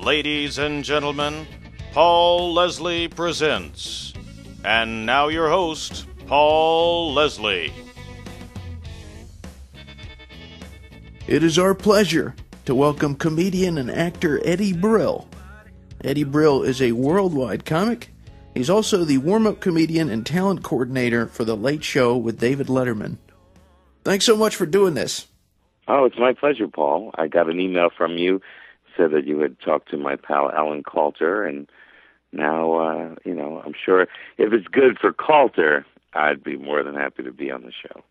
Ladies and gentlemen, Paul Leslie presents. And now your host, Paul Leslie. It is our pleasure to welcome comedian and actor Eddie Brill. Eddie Brill is a worldwide comic. He's also the warm-up comedian and talent coordinator for The Late Show with David Letterman. Thanks so much for doing this. Oh, it's my pleasure, Paul. I got an email from you, said that you had talked to my pal Alan Coulter, and now, I'm sure if it's good for Coulter, I'd be more than happy to be on the show.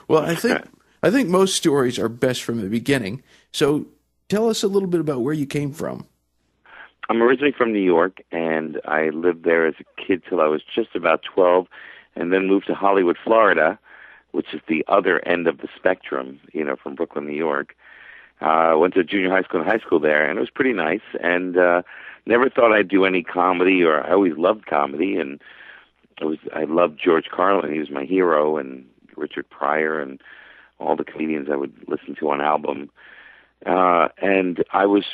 Well, I think most stories are best from the beginning. So tell us a little bit about where you came from. I'm originally from New York, and I lived there as a kid till I was just about 12, and then moved to Hollywood, Florida, which is the other end of the spectrum, from Brooklyn, New York. Went to junior high school and high school there, and it was pretty nice, and never thought I'd do any comedy, or I always loved comedy, and I loved George Carlin. He was my hero, and Richard Pryor, and all the comedians I would listen to on album. And I was,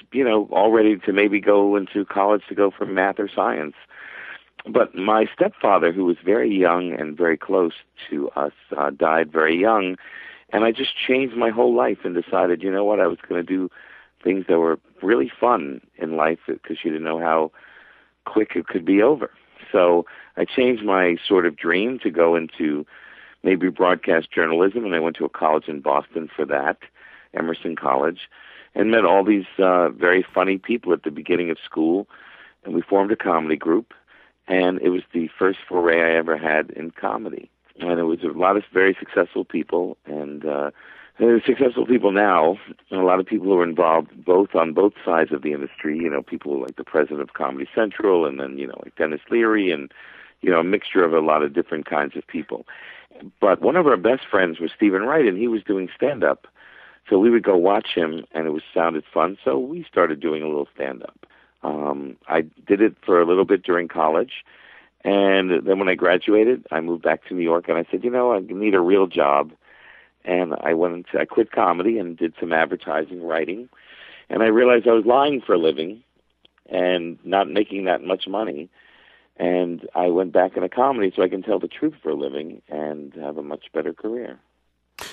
all ready to maybe go into college to go for math or science. But my stepfather, who was very young and very close to us, died very young. And I just changed my whole life and decided, I was going to do things that were really fun in life because you didn't know how quick it could be over. So I changed my sort of dream to go into maybe broadcast journalism, and I went to a college in Boston for that, Emerson College, and met all these very funny people at the beginning of school, and we formed a comedy group, and it was the first foray I ever had in comedy. And it was a lot of very successful people, and there's successful people now, and a lot of people who are involved on both sides of the industry, people like the president of Comedy Central, and then, like Dennis Leary, and, a mixture of a lot of different kinds of people. But one of our best friends was Stephen Wright, and he was doing stand-up. So we would go watch him, and it sounded fun, so we started doing a little stand-up. I did it for a little bit during college, and then when I graduated, I moved back to New York, and I said, I need a real job. And I quit comedy and did some advertising writing, and I realized I was lying for a living and not making that much money. And I went back into comedy so I can tell the truth for a living and have a much better career.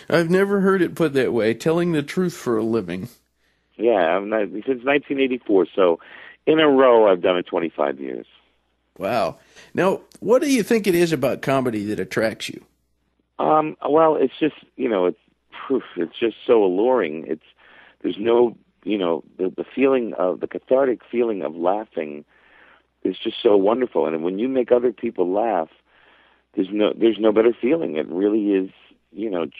I've never heard it put that way, telling the truth for a living. Yeah, since 1984, so in a row I've done it 25 years. Wow. Now, what do you think it is about comedy that attracts you? Well, it's just, it's just so alluring. There's no, the feeling of, the cathartic feeling of laughing is just so wonderful. And when you make other people laugh, there's no better feeling. It really is, I'm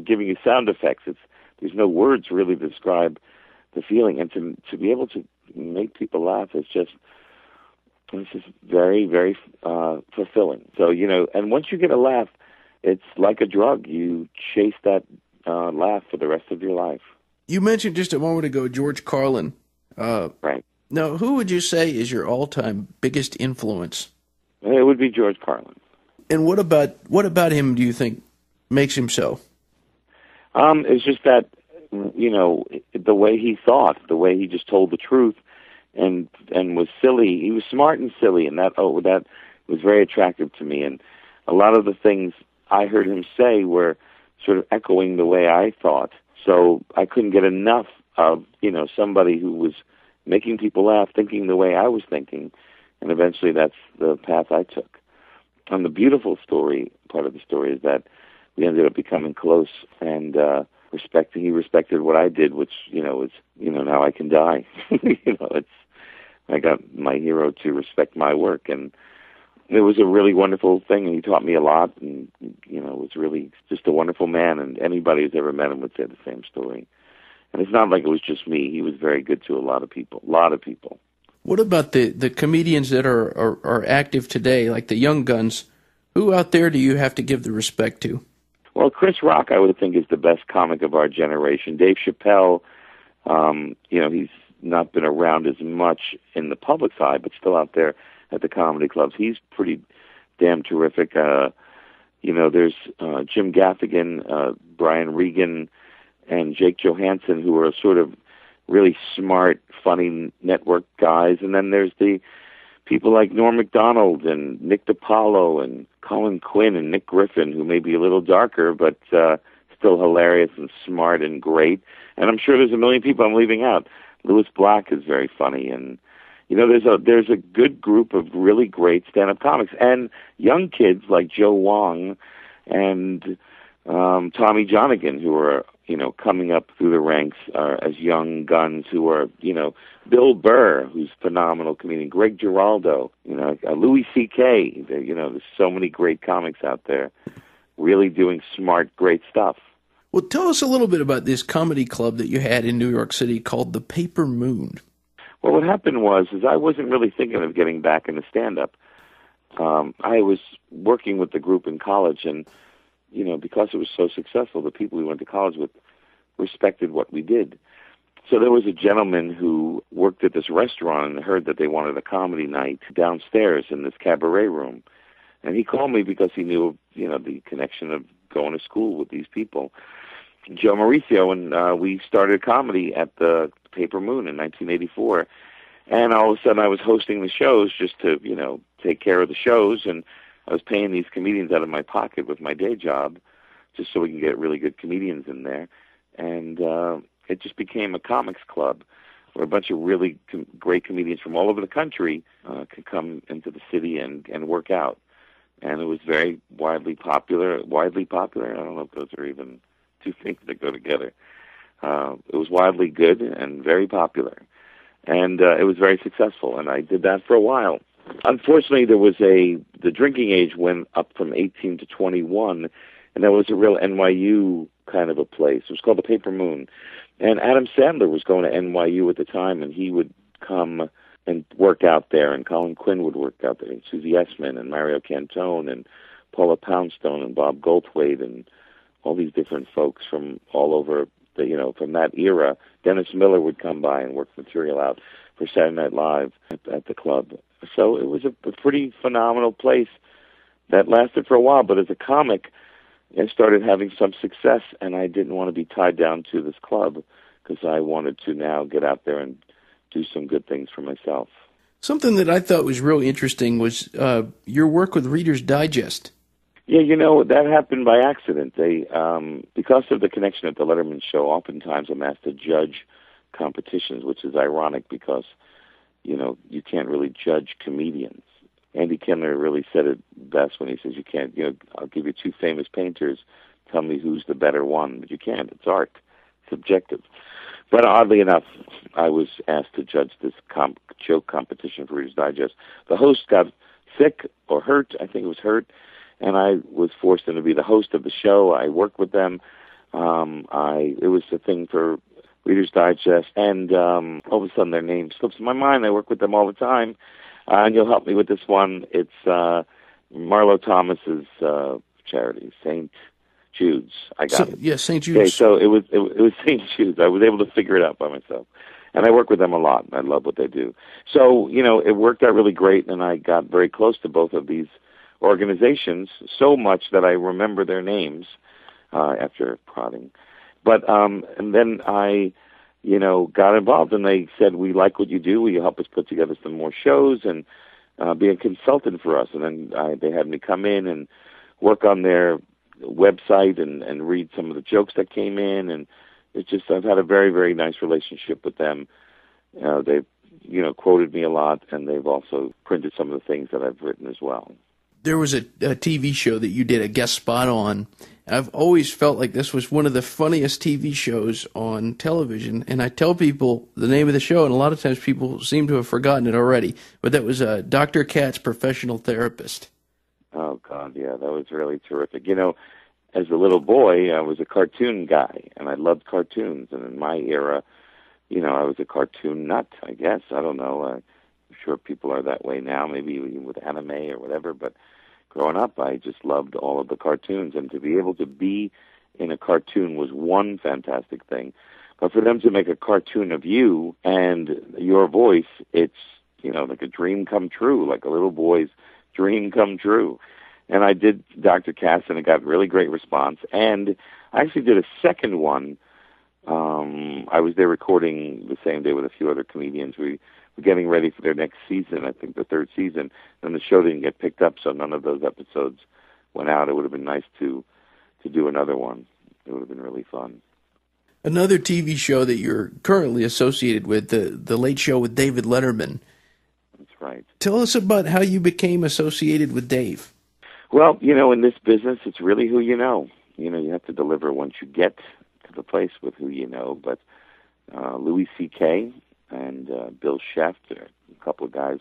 giving you sound effects. There's no words really to describe the feeling. And to be able to make people laugh is just very, very fulfilling. So, and once you get a laugh, it's like a drug. You chase that laugh for the rest of your life. You mentioned just a moment ago George Carlin. Right. Now, who would you say is your all-time biggest influence? It would be George Carlin. And what about him do you think makes him so? It's just that, the way he thought, the way he just told the truth, and was silly. He was smart and silly, and that was very attractive to me. And a lot of the things I heard him say were sort of echoing the way I thought. So I couldn't get enough of, somebody who was making people laugh, thinking the way I was thinking. And eventually that's the path I took. And the beautiful part of the story is that we ended up becoming close, and he respected what I did, which, is, now I can die. I got my hero to respect my work, and it was a really wonderful thing, and he taught me a lot, and, was really just a wonderful man, and anybody who's ever met him would say the same story. And it's not like it was just me. He was very good to a lot of people. What about the comedians that are active today, like the young guns? Who out there do you have to give the respect to? Well, Chris Rock, I would think, is the best comic of our generation. Dave Chappelle, he's not been around as much in the public side, but still out there at the comedy clubs. He's pretty damn terrific. There's Jim Gaffigan, Brian Regan, and Jake Johansson, who are sort of really smart, funny network guys. And then there's the people like Norm Macdonald and Nick DiPaolo and Colin Quinn and Nick Griffin, who may be a little darker, but still hilarious and smart and great. And I'm sure there's a million people I'm leaving out. Louis Black is very funny, and there's a good group of really great stand-up comics and young kids like Joe Wong and Tommy Jonigan, who are coming up through the ranks as young guns, who are Bill Burr, who's a phenomenal comedian, Greg Giraldo, Louis C.K. There's so many great comics out there, really doing smart, great stuff. Well, tell us a little bit about this comedy club that you had in New York City called the Paper Moon. Well, what happened was I wasn't really thinking of getting back into stand-up. I was working with the group in college, and because it was so successful, the people we went to college with respected what we did. So there was a gentleman who worked at this restaurant and heard that they wanted a comedy night downstairs in this cabaret room. And he called me because he knew, the connection of going to school with these people, Joe Mauricio, and we started comedy at the Paper Moon in 1984. And all of a sudden I was hosting the shows just to, take care of the shows, and I was paying these comedians out of my pocket with my day job just so we can get really good comedians in there. And it just became a comics club where a bunch of really great comedians from all over the country could come into the city and work out. And it was very widely popular. I don't know if those are even two things that go together. It was widely good and very popular. And it was very successful, and I did that for a while. Unfortunately, the drinking age went up from 18 to 21, and that was a real NYU kind of a place. It was called the Paper Moon. And Adam Sandler was going to NYU at the time, and he would come and work out there, and Colin Quinn would work out there, and Susie Essman, and Mario Cantone, and Paula Poundstone, and Bob Goldthwait, and all these different folks from all over, from that era. Dennis Miller would come by and work material out for Saturday Night Live at the club. So it was a pretty phenomenal place that lasted for a while. But as a comic, I started having some success, and I didn't want to be tied down to this club because I wanted to now get out there and do some good things for myself. Something that I thought was really interesting was your work with Reader's Digest. Yeah, that happened by accident. They, because of the connection at the Letterman show, oftentimes I'm asked to judge competitions, which is ironic because, you can't really judge comedians. Andy Kindler really said it best when he says you can't, I'll give you two famous painters, tell me who's the better one, but you can't. It's art. It's objective. But oddly enough, I was asked to judge this joke competition for Reader's Digest. The host got sick or hurt. I think it was hurt. And I was forced in to be the host of the show. I worked with them. It was a thing for Reader's Digest. And all of a sudden their name slips my mind. I work with them all the time. And you'll help me with this one. It's Marlo Thomas's charity, St. Jude's. I got it. Yeah, St. Jude's. Okay, so it was St. Jude's. I was able to figure it out by myself. And I work with them a lot, and I love what they do. So, it worked out really great, and I got very close to both of these organizations, so much that I remember their names after prodding. But and then I, got involved, and they said, we like what you do. Will you help us put together some more shows and be a consultant for us? And then they had me come in and work on their website and read some of the jokes that came in. And it's just, I've had a very, very nice relationship with them. They've, quoted me a lot, and they've also printed some of the things that I've written as well. There was a TV show that you did a guest spot on. I've always felt like this was one of the funniest TV shows on television, and I tell people the name of the show, and a lot of times people seem to have forgotten it already, but that was Dr. Katz, Professional Therapist. Oh, God, yeah, that was really terrific. As a little boy, I was a cartoon guy, and I loved cartoons, and in my era, I was a cartoon nut, I guess. I don't know. I'm sure people are that way now, maybe even with anime or whatever, but growing up, I just loved all of the cartoons, and to be able to be in a cartoon was one fantastic thing. But for them to make a cartoon of you and your voice, it's, like a dream come true, like a little boy's dream come true. And I did Dr. Katz, and it got really great response. And I actually did a second one I was there recording the same day with a few other comedians. We were getting ready for their next season, I think the third season, and the show didn't get picked up, so none of those episodes went out. It would have been nice to do another one. It would have been really fun. Another TV show that you're currently associated with, the Late Show with David Letterman. That's right. Tell us about how you became associated with Dave. Well, in this business, it's really who you know. You have to deliver once you get to the place with who you know. But Louis C.K. and Bill Scheft, a couple of guys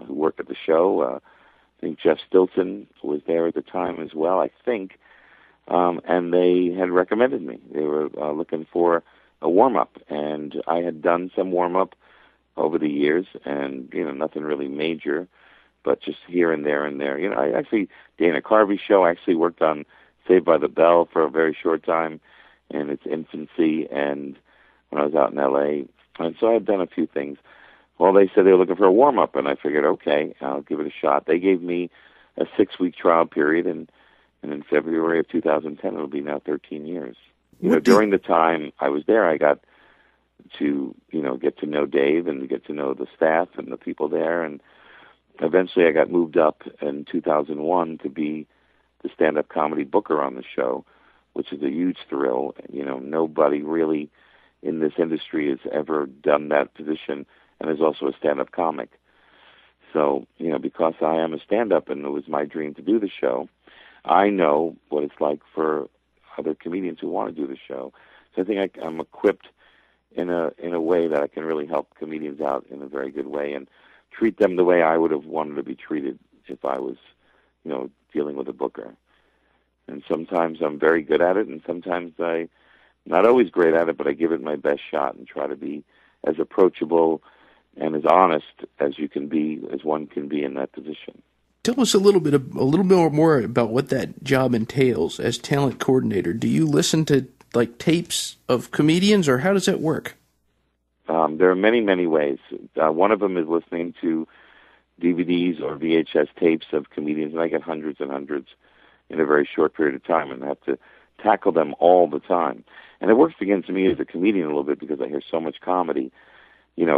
who work at the show. I think Jeff Stilton was there at the time as well, I think. And they had recommended me. They were looking for a warm-up, and I had done some warm-up over the years, and, nothing really major, but just here and there and there. I actually, Dana Carvey's show, I actually worked on Saved by the Bell for a very short time in its infancy, and when I was out in L.A., and so I had done a few things. Well, they said they were looking for a warm-up, and I figured, okay, I'll give it a shot. They gave me a 6-week trial period, and in February of 2010, it'll be now 13 years. During the time I was there, I got to, get to know Dave and get to know the staff and the people there, and eventually I got moved up in 2001 to be the stand-up comedy booker on the show, which is a huge thrill. Nobody really in this industry has ever done that position, and is also a stand-up comic. So, because I am a stand-up and it was my dream to do the show, I know what it's like for other comedians who want to do the show. So I think I'm equipped in a way that I can really help comedians out in a very good way and treat them the way I would have wanted to be treated if I was, dealing with a booker. And sometimes I'm very good at it, and sometimes I'm not always great at it, but I give it my best shot and try to be as approachable and as honest as you can be, as one can be in that position. Tell us a little bit more about what that job entails as talent coordinator. Do you listen to tapes of comedians, or how does that work? There are many, many ways. One of them is listening to DVDs or VHS tapes of comedians, and I get hundreds and hundreds in a very short period of time, and I have to tackle them all the time. And it works against me as a comedian a little bit because I hear so much comedy.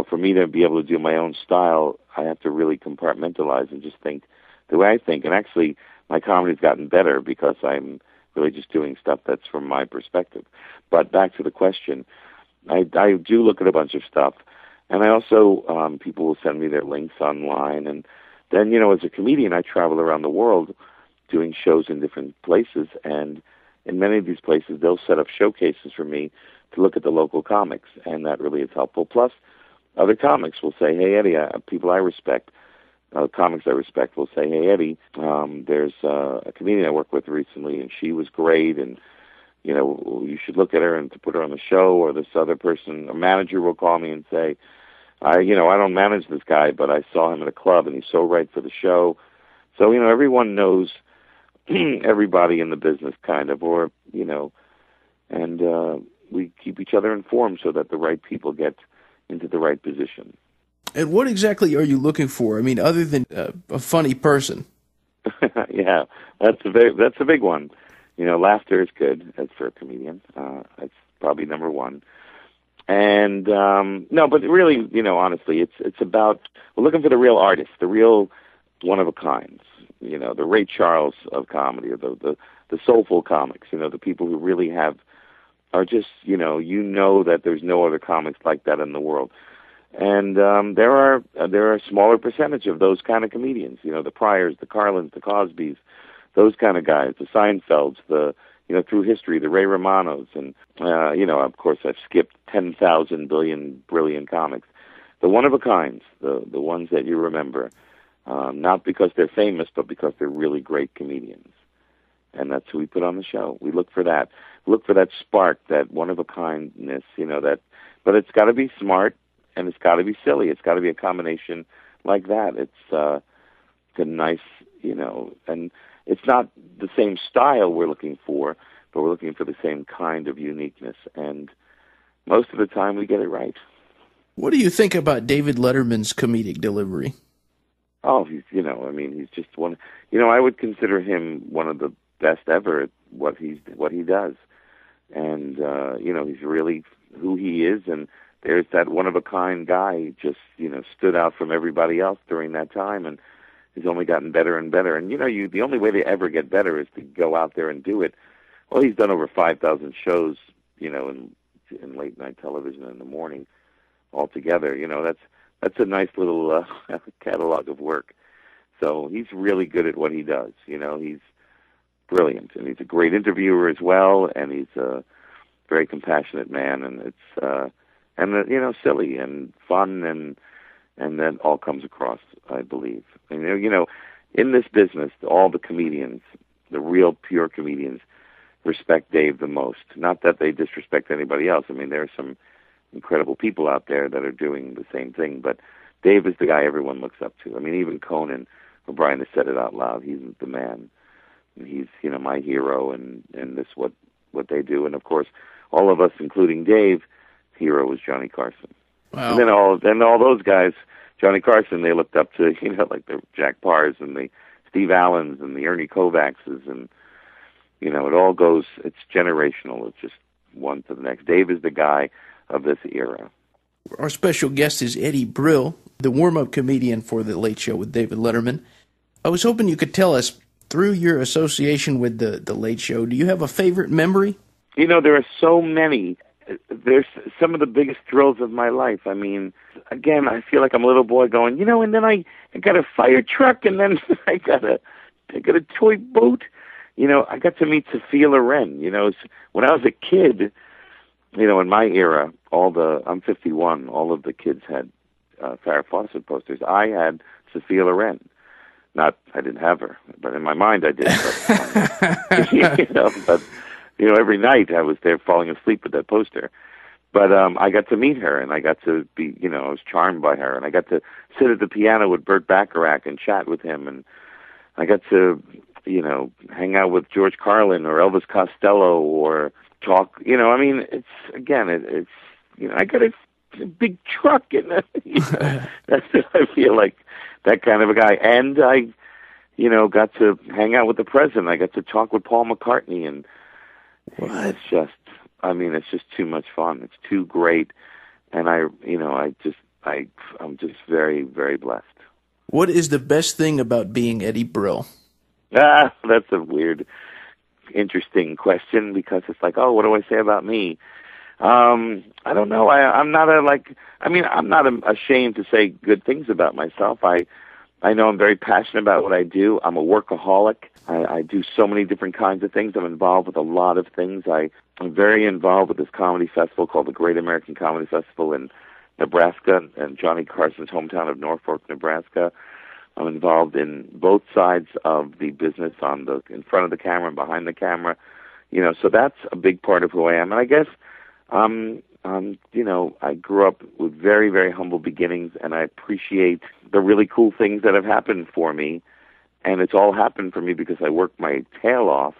For me to be able to do my own style, I have to really compartmentalize and just think the way I think. And actually, my comedy's gotten better because I'm really just doing stuff that's from my perspective. But back to the question, I do look at a bunch of stuff. And I also, people will send me their links online. And then, as a comedian, I travel around the world doing shows in different places. And in many of these places, they'll set up showcases for me to look at the local comics. And that really is helpful. Plus, other comics will say, hey, Eddie, people I respect, comics I respect will say, hey, Eddie, there's a comedian I worked with recently, and she was great, and, you should look at her and to put her on the show. Or this other person, a manager will call me and say, I don't manage this guy, but I saw him at a club, and he's so right for the show. So, everyone knows everybody in the business, kind of, or, and we keep each other informed so that the right people get into the right position. And what exactly are you looking for? I mean, other than a funny person. Yeah, that's a big one. Laughter is good as for a comedian. That's probably number one. And no, but really, honestly, it's about we're looking for the real artists, the real one of a kinds. The Ray Charles of comedy, or the soulful comics. The people who really are just that there's no other comics like that in the world. And there are a smaller percentage of those kind of comedians. The Pryors, the Carlins, the Cosbys, those kind of guys, the Seinfelds, through history, the Ray Romanos, and of course I've skipped 10,000 billion brilliant comics. The one of a kinds, the ones that you remember, not because they're famous, but because they're really great comedians. And that's who we put on the show. We look for that. Look for that spark, that one of a kindness, but it's got to be smart. And it's got to be silly. It's got to be a combination like that. It's a nice, and it's not the same style we're looking for, but we're looking for the same kind of uniqueness. And most of the time we get it right. What do you think about David Letterman's comedic delivery? Oh, he's just one. I would consider him one of the best ever at what he does. and he's really who he is, and there's that one-of-a-kind guy who just, stood out from everybody else during that time, and he's only gotten better and better. And, the only way they ever get better is to go out there and do it. Well, he's done over 5,000 shows, in late-night television in the morning altogether. That's a nice little catalog of work. So he's really good at what he does. He's brilliant, and he's a great interviewer as well, and he's a very compassionate man, and it's silly and fun, and that all comes across, I believe. And in this business, all the comedians, the real pure comedians, respect Dave the most. Not that they disrespect anybody else. I mean, there are some incredible people out there that are doing the same thing, but Dave is the guy everyone looks up to. I mean, even Conan O'Brien has said it out loud. He's the man. He's, my hero, and this what they do. And of course, all of us, including Dave, hero was Johnny Carson. Wow. And then all those guys, Johnny Carson, they looked up to, like the Jack Parrs and the Steve Allens and the Ernie Kovacs, and it all goes. It's generational. It's just one to the next. Dave is the guy of this era. Our special guest is Eddie Brill, the warm-up comedian for The Late Show with David Letterman. I was hoping you could tell us, through your association with the Late Show, do you have a favorite memory? There are so many. There's some of the biggest thrills of my life. I mean, again, I feel like I'm a little boy going, and then I got a fire truck, and then I got a toy boat. I got to meet Sophia Loren. When I was a kid, in my era, I'm 51, all of the kids had Farrah Fawcett posters. I had Sophia Loren. I didn't have her, but in my mind I did. But, every night I was there falling asleep with that poster. But I got to meet her, and I got to be, I was charmed by her, and I got to sit at the piano with Burt Bacharach and chat with him, and I got to, hang out with George Carlin or Elvis Costello or talk. It's I got a big truck, and that's I feel like that kind of a guy. And I, got to hang out with the president. I got to talk with Paul McCartney, and it's just too much fun. It's too great, and I'm just very, very blessed. What is the best thing about being Eddie Brill? That's a weird, interesting question, because it's like, what do I say about me? I don't know. I'm not ashamed to say good things about myself. I know I'm very passionate about what I do. I'm a workaholic. I do so many different kinds of things. I'm involved with a lot of things. I'm very involved with this comedy festival called the Great American Comedy Festival in Nebraska, and Johnny Carson's hometown of Norfolk, Nebraska. I'm involved in both sides of the business, in front of the camera and behind the camera. So that's a big part of who I am. And I guess, I grew up with very, very humble beginnings, and I appreciate the really cool things that have happened for me. And it's all happened for me because I worked my tail off,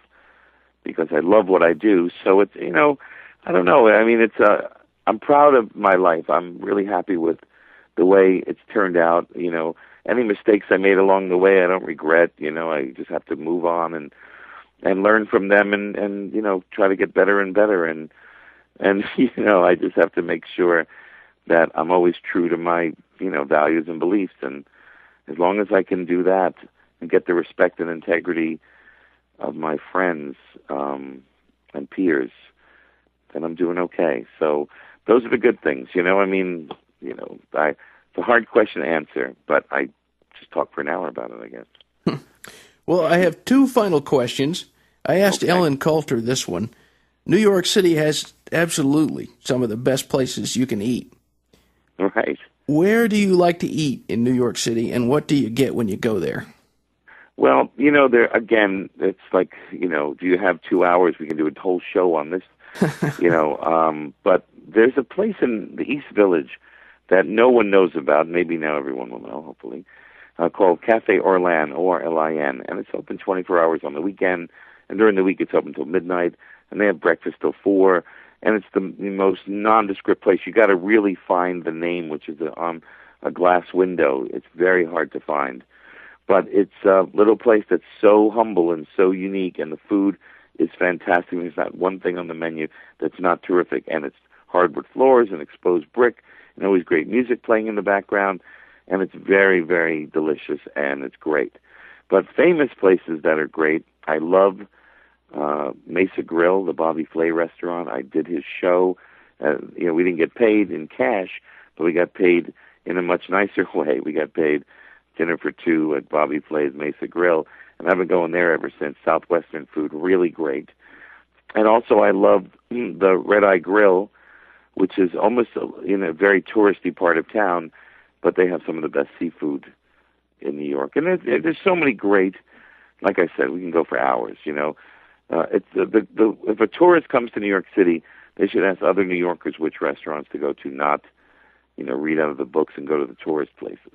because I love what I do. So it's, I don't know. I mean, I'm proud of my life. I'm really happy with the way it's turned out. Any mistakes I made along the way, I don't regret. I just have to move on and learn from them, and try to get better and better. And I just have to make sure that I'm always true to my, values and beliefs. And as long as I can do that and get the respect and integrity of my friends and peers, then I'm doing okay. So those are the good things. It's a hard question to answer, but I just talk for an hour about it, I guess. Well, I have two final questions. I asked Ellen Coulter this one. New York City has absolutely some of the best places you can eat. Right. Where do you like to eat in New York City, and what do you get when you go there? Well, there again, it's like, do you have 2 hours? We can do a whole show on this, But there's a place in the East Village that no one knows about. Maybe now everyone will know, hopefully, called Cafe Orlan, Orlin, and it's open 24 hours on the weekend, and during the week it's open till midnight, and they have breakfast till 4, and it's the most nondescript place. You got to really find the name, which is on a glass window. It's very hard to find. But it's a little place that's so humble and so unique, and the food is fantastic. There's not one thing on the menu that's not terrific, and it's hardwood floors and exposed brick, and always great music playing in the background, and it's very, very delicious, and it's great. But famous places that are great, I love Mesa Grill, the Bobby Flay restaurant. I did his show. We didn't get paid in cash, but we got paid in a much nicer way. We got paid dinner for two at Bobby Flay's Mesa Grill, and I've been going there ever since. Southwestern food, really great. And also I love the Red Eye Grill, which is almost in a very touristy part of town, but they have some of the best seafood in New York. And there's so many great, like I said, we can go for hours, It's if a tourist comes to New York City, they should ask other New Yorkers which restaurants to go to, not, read out of the books and go to the tourist places.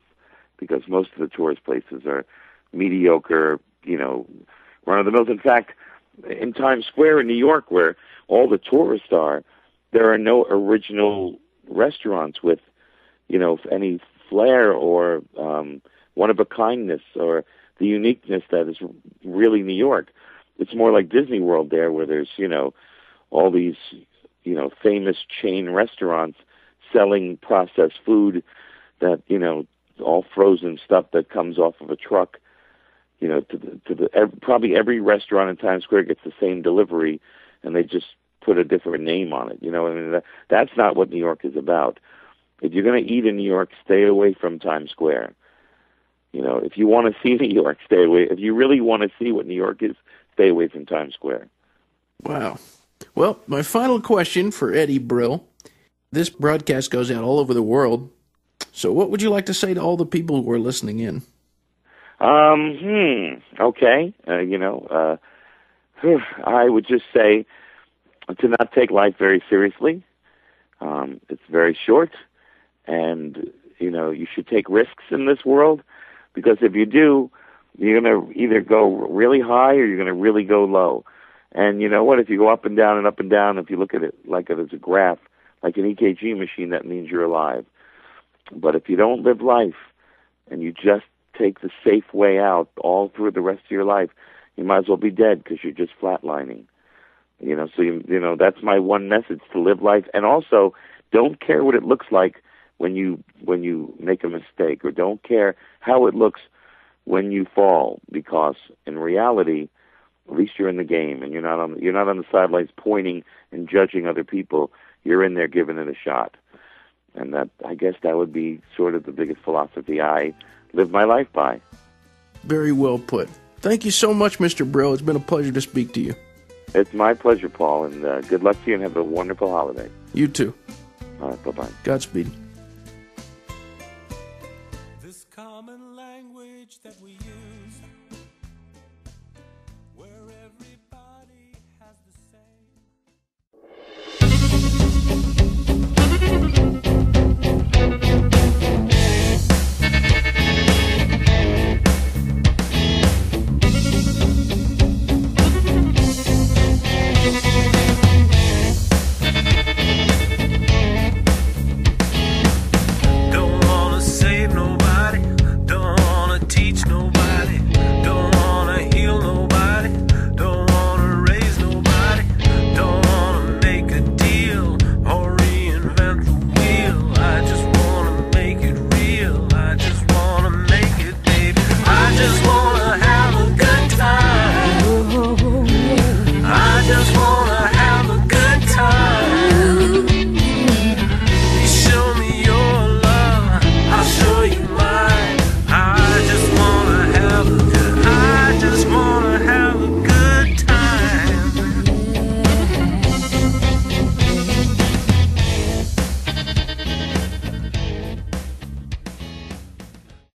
Because most of the tourist places are mediocre, run-of-the-mills. In fact, in Times Square in New York, where all the tourists are, there are no original restaurants with, any flair or one-of-a-kindness or the uniqueness that is really New York. It's more like Disney World there, where there's, all these, famous chain restaurants selling processed food that, all frozen stuff that comes off of a truck. Probably every restaurant in Times Square gets the same delivery, and they just put a different name on it. That's not what New York is about. If you're going to eat in New York, stay away from Times Square. If you want to see New York, stay away. If you really want to see what New York is, stay away from Times Square. Wow. Well, my final question for Eddie Brill. This broadcast goes out all over the world. So what would you like to say to all the people who are listening in? Okay. I would just say to not take life very seriously. It's very short, and, you should take risks in this world, because if you do, you're going to either go really high or you're going to really go low. And you know what? If you go up and down, if you look at it like it as a graph, like an EKG machine, that means you're alive. But if you don't live life and you just take the safe way out all through the rest of your life, you might as well be dead, because you're just flatlining. So that's my one message: to live life, and also don't care what it looks like when you make a mistake, or don't care how it looks when you fall, because in reality, at least you're in the game, and you're not on the sidelines pointing and judging other people. You're in there giving it a shot. And I guess that would be sort of the biggest philosophy I live my life by. Very well put. Thank you so much, Mr. Brill. It's been a pleasure to speak to you. It's my pleasure, Paul, and good luck to you, and have a wonderful holiday. You too. All right, bye-bye. Godspeed.